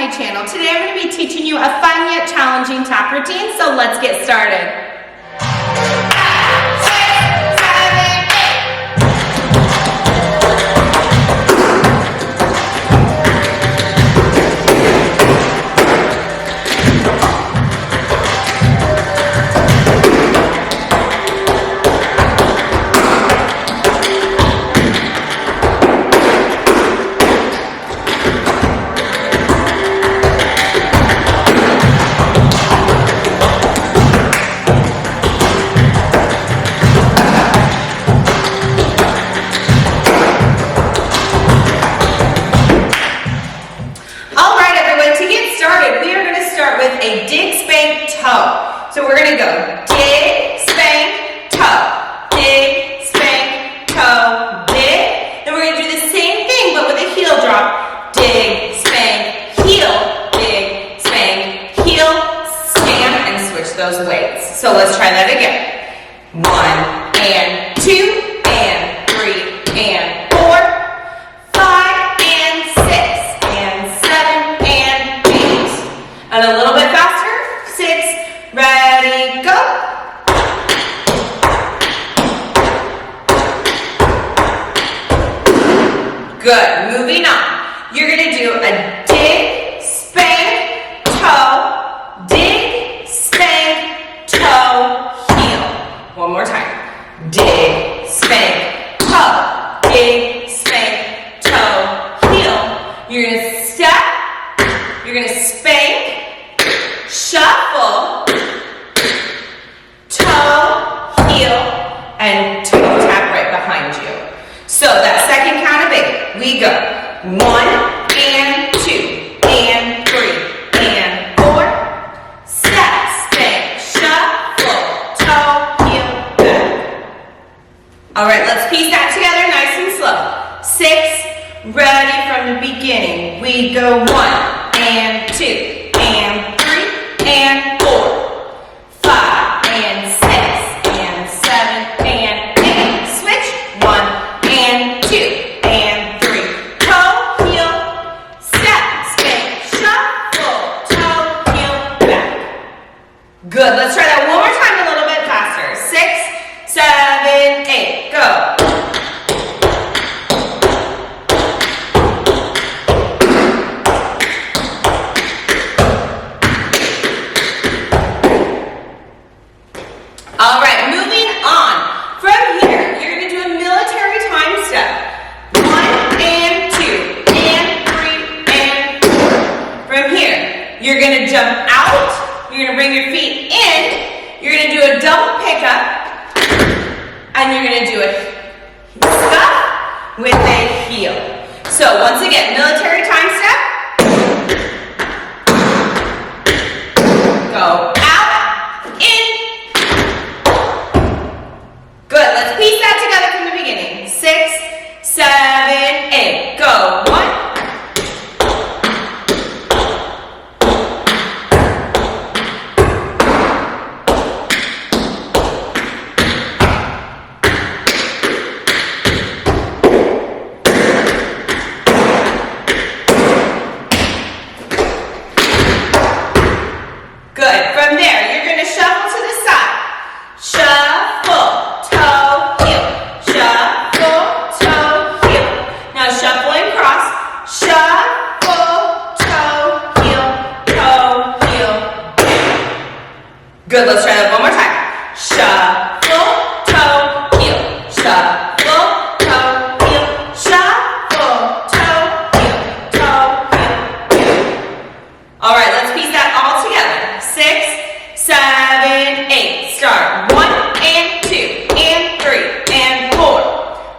my channel. Today I'm going to be teaching you a fun yet challenging tap routine, so let's get started. With a dig, spank, toe. So we're going to go dig, spank, toe, dig, spank, toe, dig. Then we're going to do the same thing but with a heel drop. Dig, spank, heel, dig, spank, heel, stand, and switch those weights. So let's try that again. 1 and 2 and 3 and 4, 5 and 6 and 7 and 8. And a little bit faster. 6, ready, go. Good, moving on. You're gonna do a dig, spank, toe, dig, spank, toe, heel. One more time. Dig, spank, toe, dig, spank, toe, heel. You're gonna step, you're gonna spank, shuffle, toe, heel, and toe tap right behind you. So that second count of 8, we go 1 and 2 and 3 and 4, step, spank, shuffle, toe, heel, back. All right, let's piece that together nice and slow. 6, ready from the beginning. We go 1 and 2 and 3 and 4, 5 and 6 and 7 and 8. Switch. 1 and 2 and 3. Toe, heel, step, spank, shuffle, toe, heel, back. Good. Let's try that one more time a little bit faster. 6, 7, 8. Go. All right, moving on. From here, you're going to do a military time step. 1 and 2 and 3 and 4. From here, you're going to jump out. You're going to bring your feet in. You're going to do a double pickup. And you're going to do a stuff with a heel. So once again, military time step. Go out, in. Good, let's piece that together from the beginning. 6, 7, 8. Go. 1. Good. From there, you're going to shuffle to the side. Shuffle. Good, let's try that one more time. Shuffle, toe, heel. Shuffle, toe, heel. Shuffle, toe, heel. Toe, heel. All right, let's piece that all together. 6, 7, 8. Start. 1 and 2 and 3 and 4,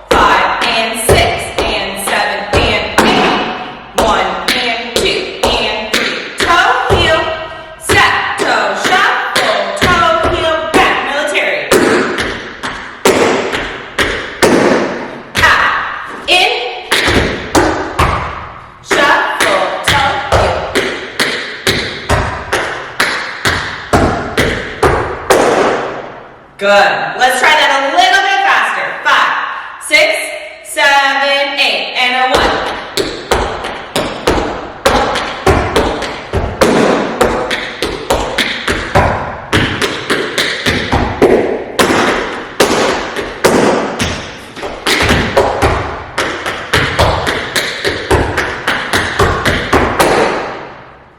5 and 6 and 7 and 8. 1 and 2 and 3. Toe, heel. Step, toe, shuffle. Good. Let's try that a little bit faster. 5, 6, 7, 8, and a 1.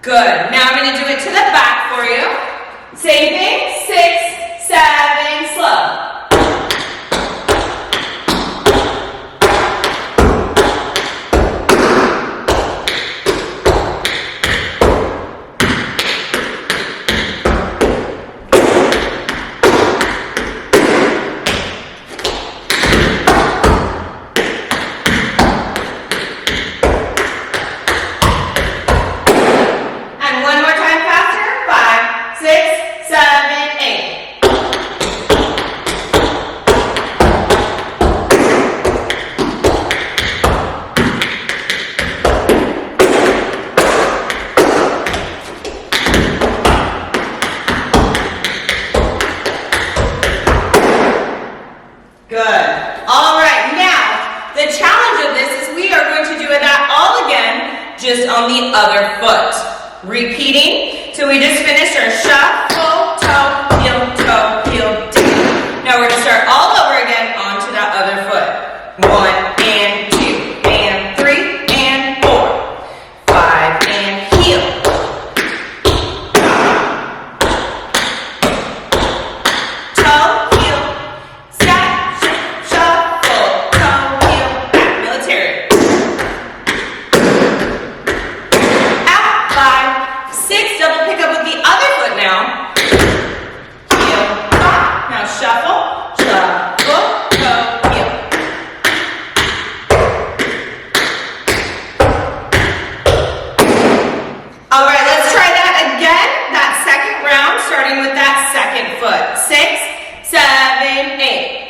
Good. Now I'm going to do it to the back for you. Same thing. 6, 7, slow. Good. All right, now the challenge of this is we are going to do that all again, just on the other foot. Repeating till we just finished our shuffle, toe, heel, down. Now we're going to start all over again onto that other foot. 1 and 2 and 3 and 4, 5 and heel. All right, let's try that again. That second round, starting with that second foot. 6, 7, 8.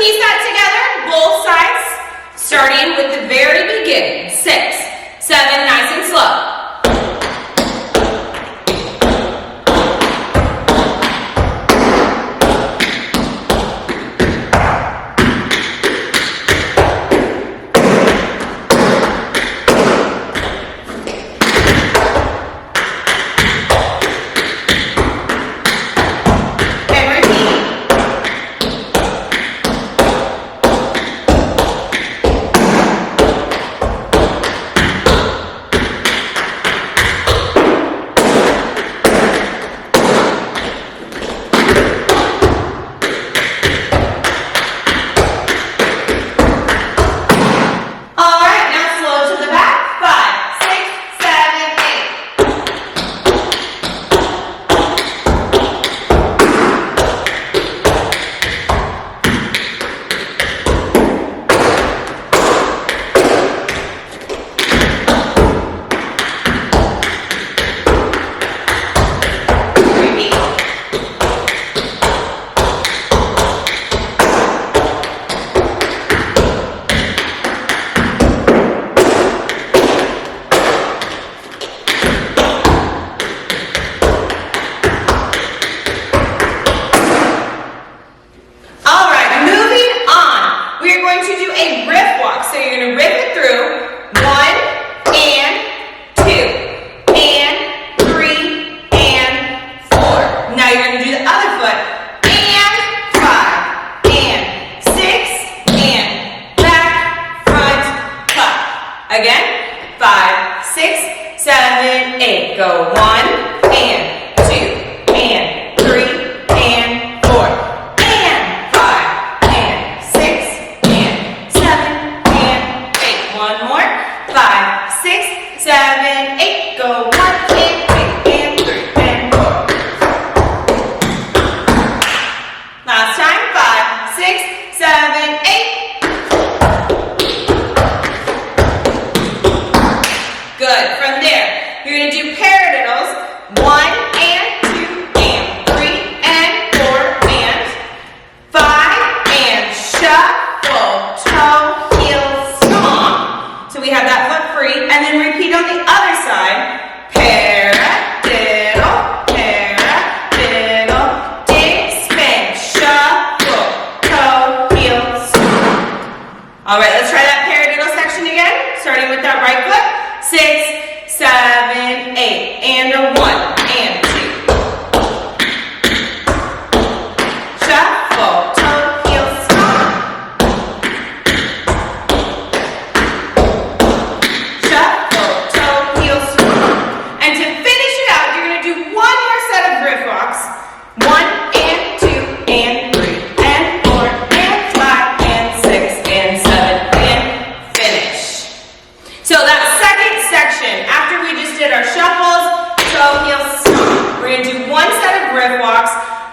Piece that together, both sides.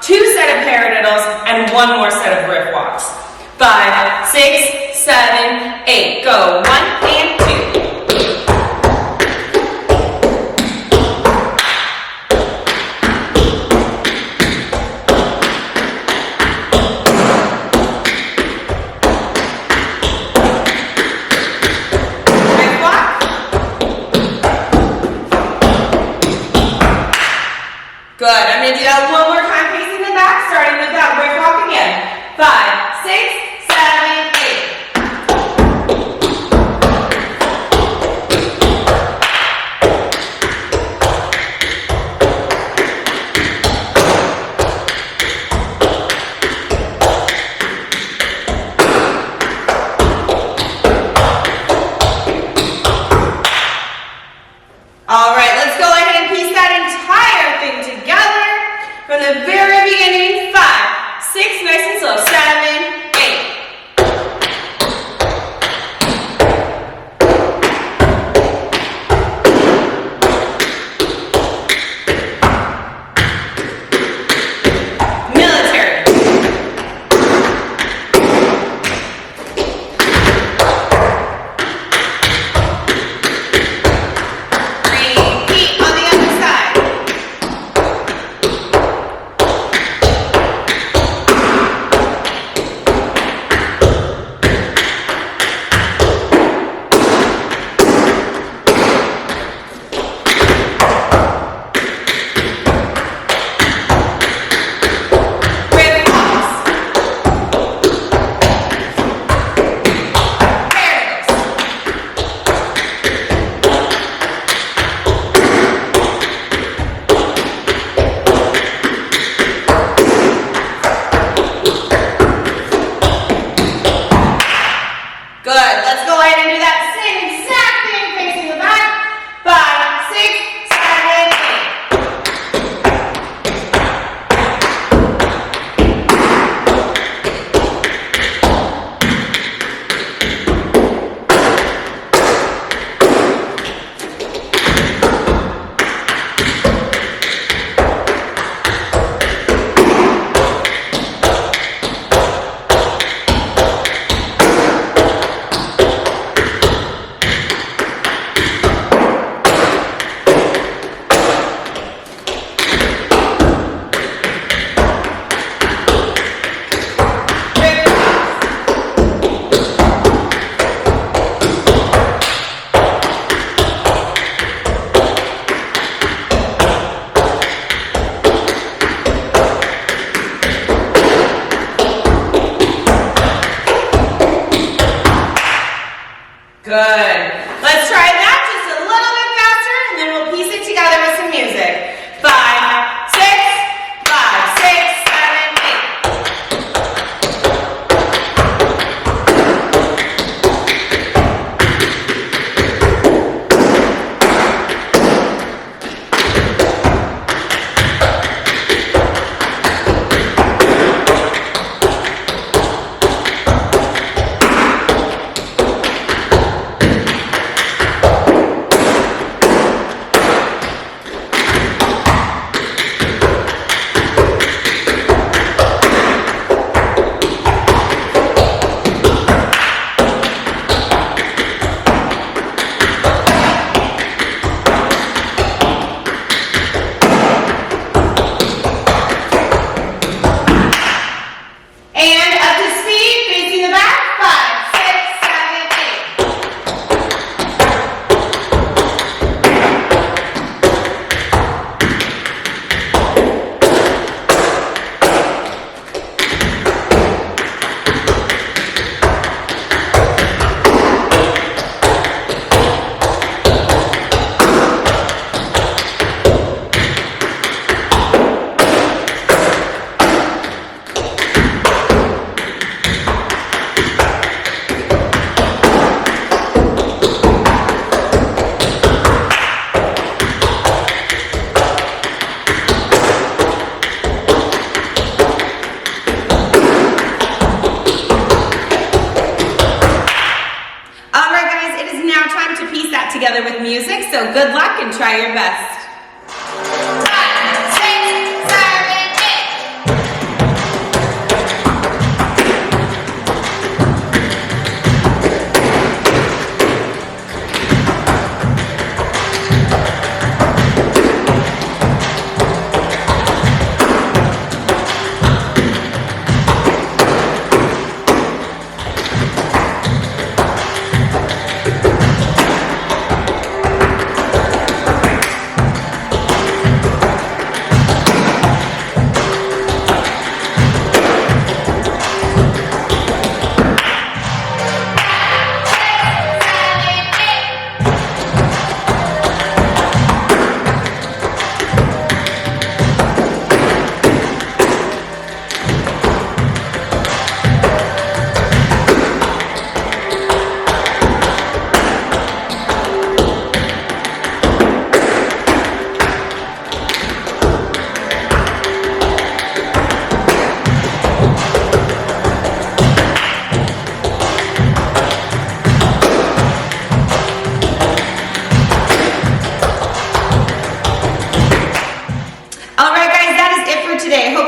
2 set of paradiddles, and 1 more set of riff walks. 5, 6, 7, 8. Go. 1 and 2. Good. I'm going to do that 1 more time facing the back, starting with that riff walk again. 5, 6, 7, 8. All right, let's go ahead and piece that entire thing together from the very beginning. 5, 6, nice and slow. 7, 8. Military. Repeat on the other side. Riff walks. Paradiddles. Good. Let's go ahead and do that same exact thing facing the back. 5, 6, 7, 8. Riff walks. Good. Let's try that just a little bit faster, and then we'll piece it together with some music. 5, 6, 5, 6, 7, 8. And up to speed, facing the back. 5, 6, 7, 8. All right, guys, it is now time to piece that together with music, so good luck and try your best. 5, 6, 7, 8.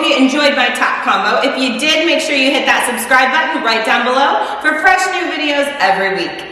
you enjoyed my top combo. If you did, make sure you hit that subscribe button right down below for fresh new videos every week.